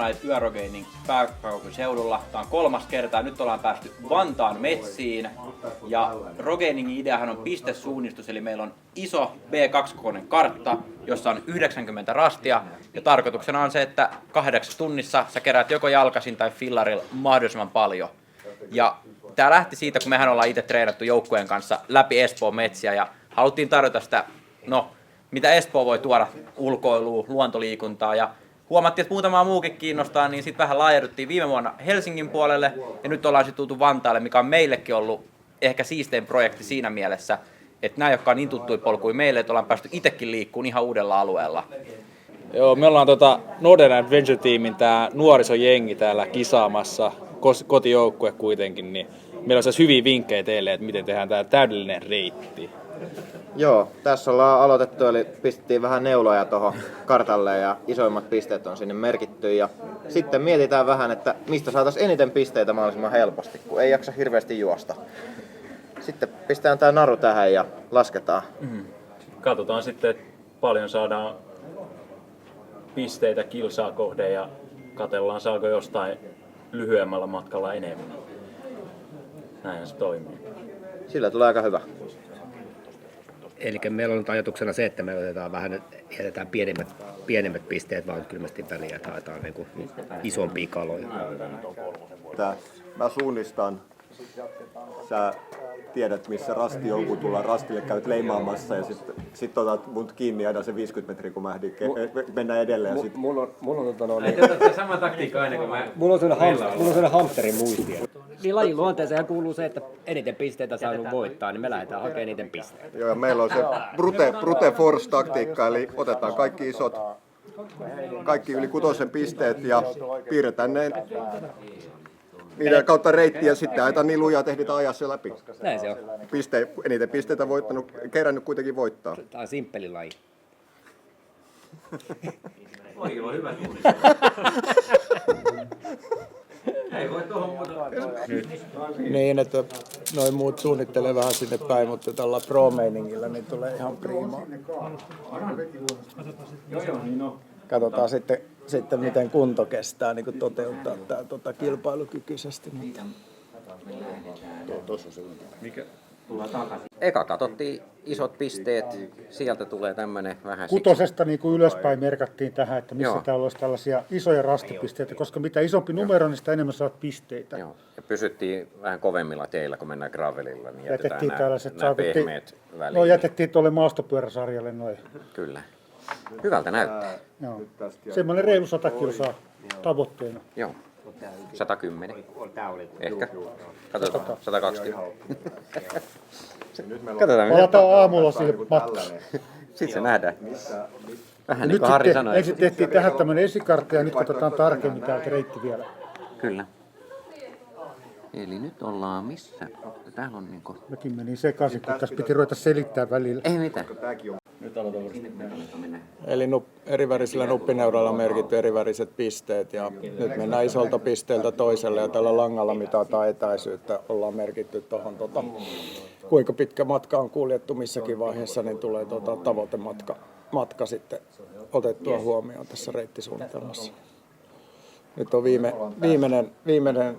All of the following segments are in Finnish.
Night Yörogaining pääkaupunkiseudulla. Tämä on 3. kerta. Nyt ollaan päästy Vantaan metsiin. Ja Rogainingin ideahan on pistesuunnistus, eli meillä on iso B2-kokoinen kartta, jossa on 90 rastia. Ja tarkoituksena on se, että 8 tunnissa sä keräät joko jalkasin tai fillarilla mahdollisimman paljon. Ja tää lähti siitä, kun mehän ollaan itse treenattu joukkueen kanssa läpi Espoon metsiä ja haluttiin tarjota sitä, mitä Espoo voi tuoda ulkoilua, luontoliikuntaa ja huomattiin, että muutama muukin kiinnostaa, niin sitten vähän laajauduttiin viime vuonna Helsingin puolelle ja nyt ollaan sitten tultu Vantaalle, mikä on meillekin ollut ehkä siistein projekti siinä mielessä, että nämä, jotka on niin tuttuja polkuja meille, että ollaan päästy itsekin liikkuun ihan uudella alueella. Joo, me ollaan Northern Adventure-tiimin tää nuorisojengi täällä kisaamassa, kotijoukkue kuitenkin, niin meillä on siis hyviä vinkkejä teille, että miten tehdään tää täydellinen reitti. Joo, tässä ollaan aloitettu, eli pistettiin vähän neuloja tuohon kartalle ja isoimmat pisteet on sinne merkitty. Ja sitten mietitään vähän, että mistä saataisiin eniten pisteitä mahdollisimman helposti, kun ei jaksa hirveästi juosta. Sitten pistetään tää naru tähän ja lasketaan. Katsotaan sitten, että paljon saadaan pisteitä kilsaa kohden ja katsellaan saako jostain lyhyemmällä matkalla enemmän. Näin se toimii. Sillä tulee aika hyvä. Eli meillä on nyt ajatuksena se, että me jätetään pienemmät pisteet, vaan kylmästi väliä, että haetaan niin kuin isompia kaloja. Mä suunnistan. Sä tiedät, missä rasti on, kun tullaan rastille, käyt leimaamassa ja sit otat mut kiinni aina se 50 metriä, kun mä ehdin mennä edelleen. Mulla on Se sama taktiikka aina kuin mulla on sellainen hamsterin muisti. Niin lajin luonteeseen kuuluu se, että eniten pisteitä saanut voittaa, niin me lähdetään hakemaan eniten pisteitä. Joo, ja meillä on se brute force -taktiikka, eli otetaan kaikki yli 6 pisteet ja piirretään ne niiden kautta reittiä ja sitten ajetaan niin lujaa, että ehditään ajaa se läpi. Näin se on. Eniten pisteitä voittanut, kerännyt kuitenkin voittaa. Tämä on simppeli laji. Oikein on hyvä Ei voi tuohon muuta. Niin, että noin muut suunnittelee vähän sinne päin, mutta tällä pro-meiningillä niin tulee ihan prima. Katsotaan sitten miten kunto kestää niin kun toteuttaa tämä kilpailukykyisesti. Eka katsottiin isot pisteet, sieltä tulee tämmönen vähän... Kutosesta niin kuin ylöspäin merkattiin tähän, että missä täällä olisi tällaisia isoja rastipisteitä, koska mitä isompi numero, niin sitä enemmän saat pisteitä. Joo. Ja pysyttiin vähän kovemmilla teillä, kun mennään gravelilla, niin jätettiin nämä pehmeät väliin. No jätettiin tuolle maastopyöräsarjalle noin. Kyllä. Hyvältä näyttää. Joo. Semmoinen reilu 100 kilsaa tavoitteena. Joo. 110. Ehkä. Katsotaan. 120. Katsotaan. Palataan aamulla siihen matkaan. Sitten se nähdään. Vähän niin kuin Harri sanoi. Ensin tehtiin tähän tämmöinen esikartta ja nyt katsotaan tarkemmin täältä reitti vielä. Kyllä. Eli nyt ollaan missä? Täällä on niinku... Mäkin menin sekaisin, kun tässä piti ruveta selittää välillä. Ei mitään. Eli erivärisillä nuppineuroilla on merkitty eriväriset pisteet ja nyt mennään isolta pisteeltä toiselle ja tällä langalla mitataan etäisyyttä. Ollaan merkitty tuohon kuinka pitkä matka on kuljettu missäkin vaiheessa, niin tulee tavoitematka sitten otettua huomioon tässä reittisuunnitelmassa. Nyt on viimeinen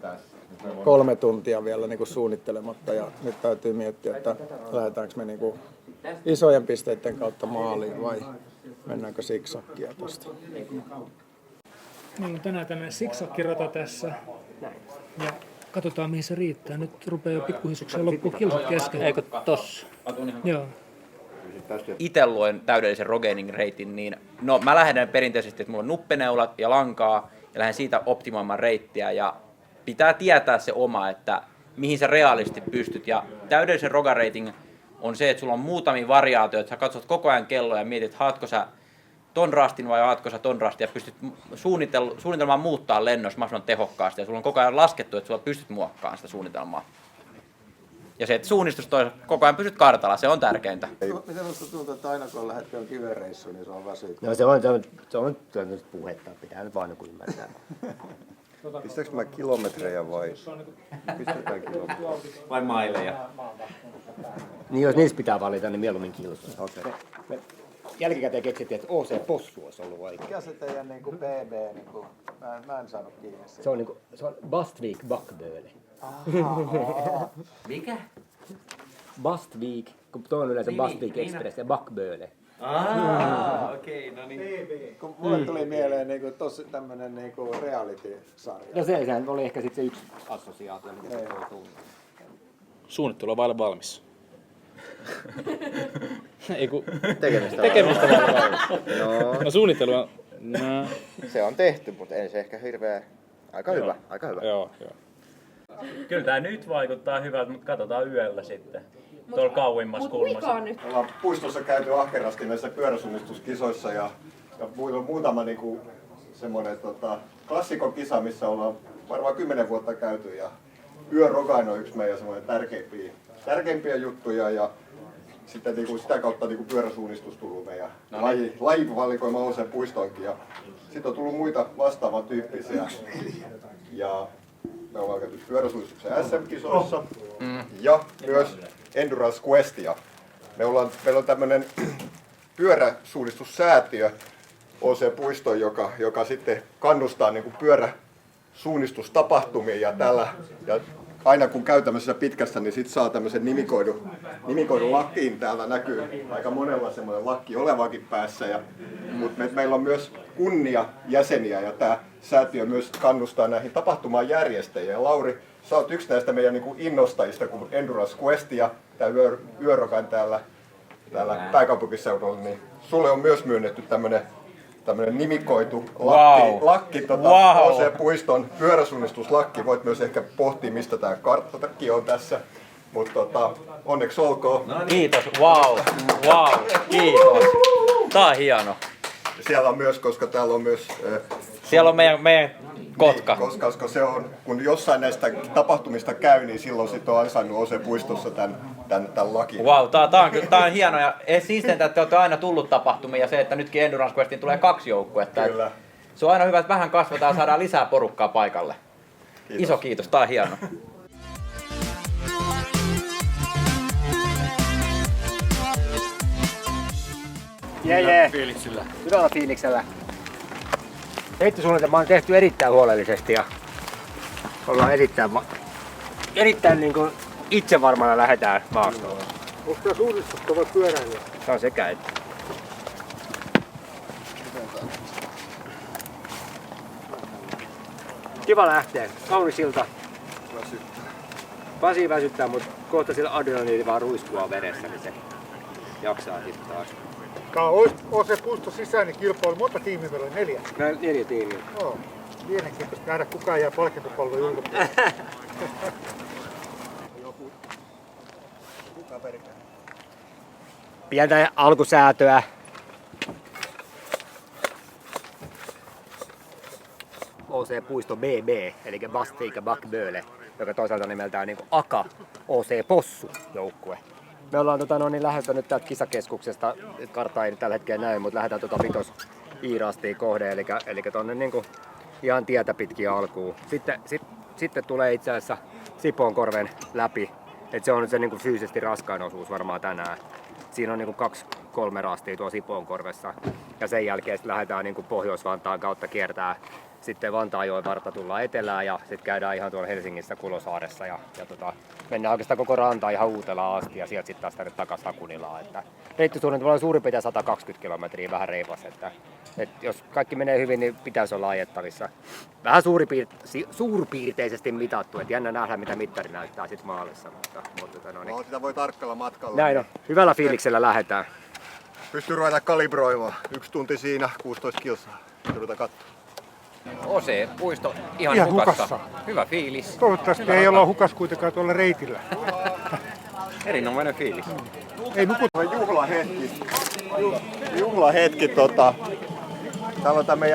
3 tuntia vielä niin kuin suunnittelematta ja nyt täytyy miettiä, että lähdetäänkö me niin kuin isojen pisteiden kautta maaliin vai mennäänkö siksakkia tästä. Meillä on tänään tämmöinen siksakkirata tässä ja katsotaan mihin se riittää. Nyt rupeaa jo pikkuhisukseen loppuun kilsat kesken. Eikö tossa? Joo. Itse luen täydellisen Rogaining reitin, niin mä lähden perinteisesti, että mulla on nuppeneulat ja lankaa ja lähden siitä optimoimaan reittiä ja pitää tietää se oma, että mihin sä realisti pystyt ja täydellisen Roga-rating on se, että sulla on muutamia variaatioita, sä katsot koko ajan kelloa ja mietit, haatko sä ton rastin vai haatko sä ton rastin ja pystyt suunnitelmaan muuttaa lennossa mahdollisimman tehokkaasti ja sulla on koko ajan laskettu, että sulla pystyt muokkaamaan sitä suunnitelmaa. Ja se, että suunnistus koko ajan pysyt kartalla, se on tärkeintä. Miten minusta tuntuu, että aina kun lähdetään kivenreissuun, niin se on väsyttävää? No se on nyt puhetta, pitää nyt vaan ymmärtää. Pistääkö mä kilometrejä vai pistetään kilometrejä? Vai maileja? Niin jos niistä pitää valita, niin mieluummin kilsoja. Okei. jälkikäteen keksittiin, että OC Possu olisi ollut oikein. Mikä se teidän niinku BB, niinku, mä en saanut kiinni siitä. Se on Bastvik Bakböle. Mikä? Bastvik, kun tuo on yleensä Bastvik Express ja Bakböle. Okei, no niin. Kun mulle tuli mieleen niinku tosi tämmönen niinku reality-sarja. No sehän oli ehkä sitten se yksi assosiaatio, mikä se voi tulla. Suunnittelu on vaille valmis. Ei kun Tekemistä vaille valmis. No suunnittelu on... No. Se on tehty, mutta ei se ehkä hirveä... Aika hyvä. Joo. Kyllä tää nyt vaikuttaa hyvältä, mutta katsotaan yöllä sitten. Tuolla kauimmassa kulmassa. Me ollaan puistossa käyty ahkerasti näissä pyöräsuunnistuskisoissa ja muutama niinku semmoinen klassikokisa, missä ollaan varmaan 10 vuotta käyty ja yörogain on yksi meidän semmoinen tärkeimpiä juttuja ja sitten niinku sitä kautta niinku pyöräsuunnistus tullut meidän lajivalikoima on sen puistoonkin ja sitten on tullut muita vastaavan tyyppisiä ja me ollaan käyty pyöräsuunnistuksen SM-kisoissa ja myös Endurance Questia. Meillä on tämmöinen pyöräsuunnistussäätiö OC Puisto, joka sitten kannustaa niin kuin pyöräsuunnistustapahtumiin ja aina kun käy tämmöisessä pitkässä, niin sitten saa tämmöisen nimikoidun lakkiin. Täällä näkyy aika monella semmoinen lakki olevakin päässä. Mutta meillä on myös kunnia jäseniä ja tämä säätiö myös kannustaa näihin tapahtumaan järjestäjiä. Ja Lauri, sä oot yksi näistä meidän niin kuin innostajista, kun Endurance Quest ja tämä Yörokan täällä pääkaupunkiseudulla, niin sulle on myös myönnetty tämmöinen nimikoitu lakki OC Puiston pyöräsuunnistuslakki. Voit myös ehkä pohtia, mistä tämä karttakin on tässä. Mutta onneksi olkoon. Kiitos, kiitos. Tää on hieno. Siellä on myös, koska täällä on myös... Siellä on meidän kotka. Niin, koska se on, kun jossain näistä tapahtumista käy, niin silloin sit on ansainnut OC Puistossa tämän lakin. Tää on hieno ja siisteintä, että te olette aina tullut tapahtumiin ja se, että nytkin Endurance Questiin tulee 2 joukkuetta. Kyllä. Se on aina hyvä, että vähän kasvataan ja saadaan lisää porukkaa paikalle. Kiitos. Iso kiitos, tää on hieno. Hyvällä fiiliksellä. Heittisuunnitelma on tehty erittäin huolellisesti ja ollaan erittäin niin kuin itsevarmana lähdetään maastoon. Onko tämä suunnistuttava pyöräilijä? Se on sekä että. Kiva lähteä. Kaunis ilta. Pasi väsyttää, mutta kohta sillä adrenaliini vaan ruiskuu veressä, niin se jaksaa sitten taas. Tämä on se puisto sisäinen kilpailu. Monta tiimiä meillä on? 4? 4 tiimiä. Joo. Mielenkiintoista nähdä, kukaan jää palkintopallon ulkopuolelle. Pientä alkusäätöä. OC Puisto BB, eli Bastvik Bakböle, joka toisaalta nimeltään niin AKA OC Possu joukkue. Me ollaan lähdetty nyt täältä kisakeskuksesta, kartta ei tällä hetkellä näy, mutta lähdetään Vitos Iirastiin kohde, eli tuonne niin ihan tietä pitkin alkuun. Sitten tulee itse asiassa Sipoonkorven läpi, että se on nyt se niin fyysisesti raskain osuus varmaan tänään. Siinä on niin 2-3 rastia tuolla Sipoonkorvessa ja sen jälkeen sitten lähdetään niin Pohjois-Vantaan kautta kiertää. Sitten Vantaanjoen vartta tullaan etelään ja sitten käydään ihan tuolla Helsingissä Kulosaaressa ja mennään oikeastaan koko rantaan ihan Uutelaan asti ja sieltä sitten taas tänne takaisin Hakunilaan. Reittisuunnitelma on suurin piirtein 120 kilometriä, vähän reipas. Että jos kaikki menee hyvin, niin pitäisi olla ajettavissa. Vähän suurpiirteisesti mitattu, että jännä nähdä mitä mittari näyttää sitten maalissa. No, sitä voi tarkkailla matkalla. Näin on, hyvällä fiiliksellä lähdetään. Pystyy ruveta kalibroimaan. 1 tunti siinä, 16 kilsaa. Ruveta katsomaan. OC Puisto ihan hukassa. Hyvä fiilis. Toivottavasti ei olla hukas kuitenkaan tuolla reitillä. Erinomainen fiilis. Ei nukuta. Juhlahetki. Täällä on tämä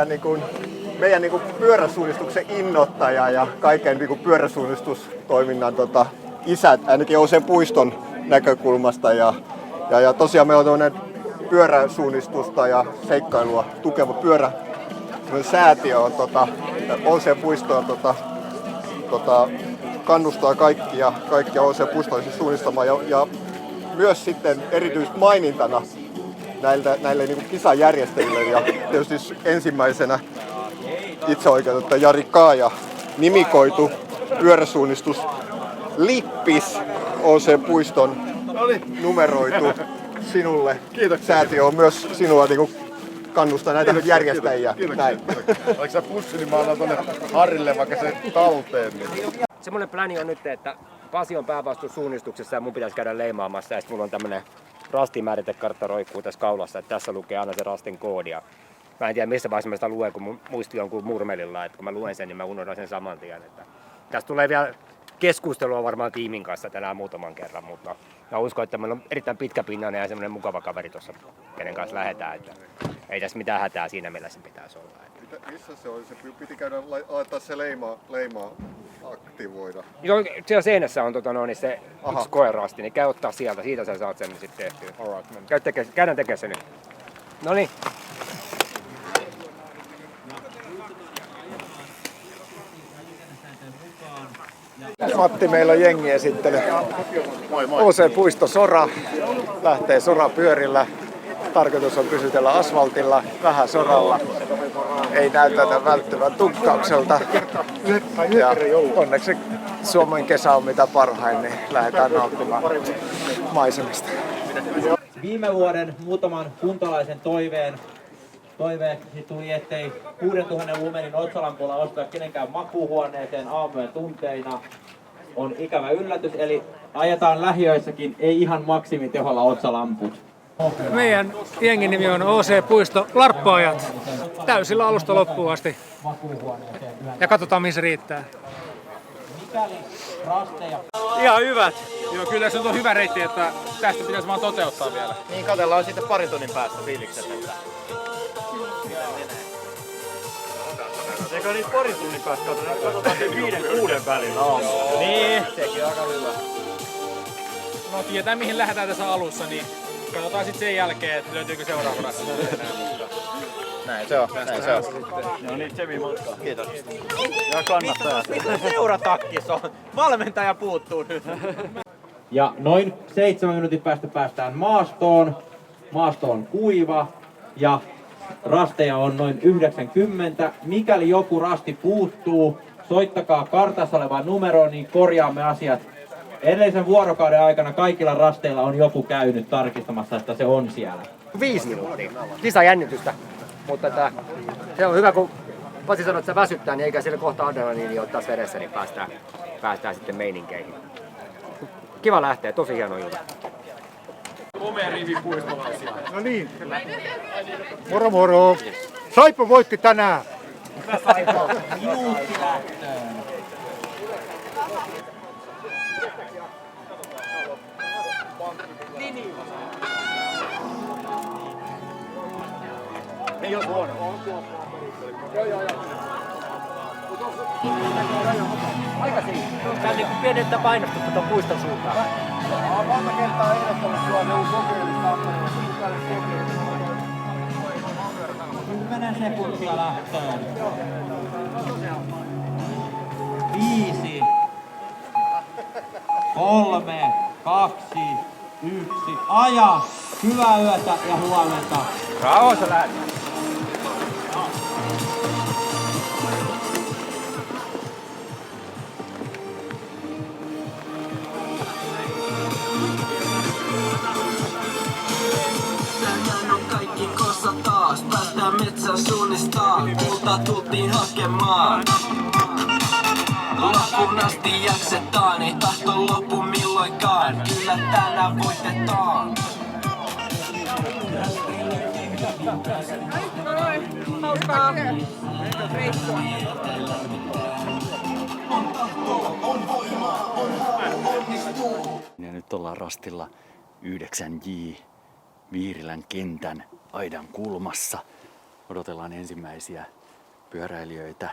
meidän pyöräsuunnistuksen innoittaja ja kaiken pyöräsuunnistustoiminnan isät, ainakin OC Puiston näkökulmasta. Ja tosiaan meillä on pyöräsuunnistusta ja seikkailua tukeva säätiö on OC Puistoa kannustaa kaikkia OC Puistollisia suunnistamaan ja myös sitten erityismainintana näille niin kuin kisajärjestäjille ja tietysti ensimmäisenä itseoikeutettu Jari Kaaja nimikoitu pyöräsuunnistus Lippis OC Puiston numeroitu sinulle. Kiitos. Säätiö on myös sinua niin kuin kannustaa näitä järjestäjiä. Näin. Oliko sä pussi, niin mä annan tonne Harrille vaikka se talteen. Semmoinen pläni on nyt, että Pasi on päävastuus suunnistuksessa ja mun pitäisi käydä leimaamassa. Ja sitten mulla on tämmönen rastimäärätekartta roikkuu tässä kaulassa, että tässä lukee aina se rastin koodi. Ja mä en tiedä missä vaiheessa mä sitä luen, kun mun muisti on kuin murmelilla. Että kun mä luen sen, niin mä unohdan sen saman tien. Että tästä tulee vielä keskustelua varmaan tiimin kanssa tänään muutaman kerran, mutta mä uskon, että meillä on erittäin pitkäpinnainen ja semmoinen mukava kaveri tuossa, kenen kanssa lähdetään. Että ei tässä mitään hätää siinä, millä se pitäisi olla. Missä se oli? Se piti käydä laittaa se leima aktivoida. Joo, siellä seinässä on se yksi koerasti, niin käy ottaa sieltä, siitä sä saat sen sitten tehtyä. Käydään tekemään se nyt. Noniin. Matti, meillä on jengi esittely. OC Puisto Sora lähtee sorapyörillä. Tarkoitus on pysytellä asfaltilla, vähän soralla. Ei näytä välttyvän tukkaukselta. Ja onneksi Suomen kesä on mitä parhain, niin lähdetään nauttimaan maisemista. Viime vuoden muutaman kuntalaisen toiveeksi tuli, ettei 6000 lumenin Otsalampulla ostaa kenenkään makuuhuoneeseen aamujen tunteina. On ikävä yllätys, eli ajetaan lähiöissäkin ei ihan maksimiteholla Otsalamput. Meidän jengin nimi on OC Puisto Larppaajat. Täysillä alusta loppuun asti. Ja katsotaan mihin se riittää. Ihan hyvät. Joo, kyllä se on hyvä reitti, että tästä pitäisi vaan toteuttaa vielä. Niin, katsellaan sitten parin tunnin päästä fiilikset. Eikö niitä parin tunnin päästä katsotaan sen 5-6 välillä aamulla? Niin. Sekin on aika hyvä. No tietää mihin lähdetään tässä alussa, niin katsotaan sitten sen jälkeen, että löytyykö seuraavana. Näin se on. No niin, Tsevi matkaa. Kiitos. Ja kannattaa. Seuratakkis on. Valmentaja puuttuu nyt. Ja noin 7 minuutin päästä päästään maastoon. Maasto on kuiva ja rasteja on noin 90. Mikäli joku rasti puuttuu, soittakaa kartassa olevaan numeroon, niin korjaamme asiat. Edellisen vuorokauden aikana kaikilla rasteilla on joku käynyt tarkistamassa, että se on siellä. 5 minuuttia. Kisajännitystä. Mutta se on hyvä, kun Pasi sanoi, että se väsyttää, niin eikä sille kohta adrenaliini ole taas veressä, niin päästään sitten meininkeihin. Kiva lähteä, tosi hieno ilta. Komea rivi puistolaisia. No niin. Moro moro. Saipa voitti tänään. Minuutti lähtöön. Ei ole huono. Aikaisin. Tää on niinku pienettä painostusta tuon puiston suuntaan. Monta kertaa ehdottanut sua ne kokeilista. 10 sekuntia lähtöön. 5, 3, 2, 1. Aja! Hyvää yötä ja huomenta. Bravo, sä lähdet. Tänään on kaikki kossa taas. Päästään metsän suunnistaa. Kultaa tultiin hakemaan. Loppuun asti jaksetaan. Ei tahto loppu milloinkaan. Kyllä tänään voitetaan. Hauskaa reissua. Ja nyt ollaan rastilla 9J Viirilän kentän aidan kulmassa. Odotellaan ensimmäisiä pyöräilijöitä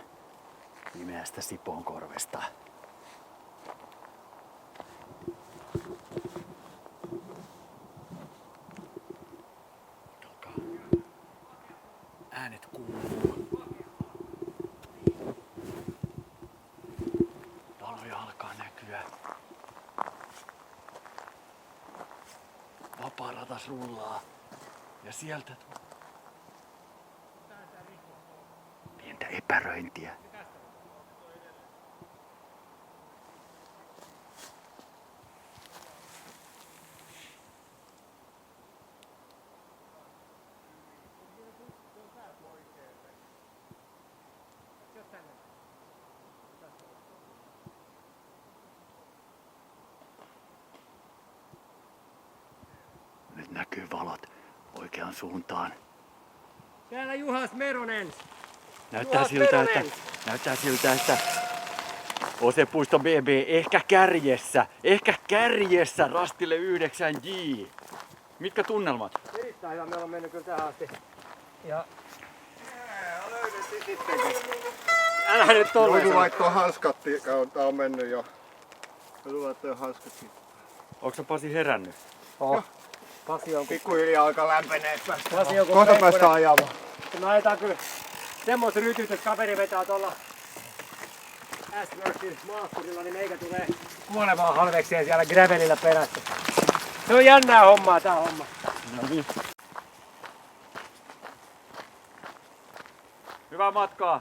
pimeästä Sipoonkorvesta. Äänet kuuluu. Valoja alkaa näkyä. Vapaa ratas rullaa. Ja sieltä tulee pientä epäröintiä. Nyt näkyy valot oikeaan suuntaan. Täällä Juhas Meronen. Näyttää siltä, että OC-puisto BB ehkä kärjessä rastille 9J. Mitkä tunnelmat? Erittäin hyvä, meillä on mennyt kyllä tähän asti. Ja Löydettiin sittenkin. älä nyt tolleen. Joudun laittoi hanskat, tää on mennyt jo. Joudun laittoi hanskat. Onko sä Pasi herännyt? Pasi on Pikkuhiljaa alkaa lämpenee. Pasi on Kohta päästään ajamaan. Me ajetaan kyllä semmoista rytyt, että kaveri vetää tuolla S-Worksin maasturilla, niin meikä tulee kuolemaan halvekseen siellä gravelillä perässä. Se on jännää hommaa tää homma. No niin. Hyvää matkaa!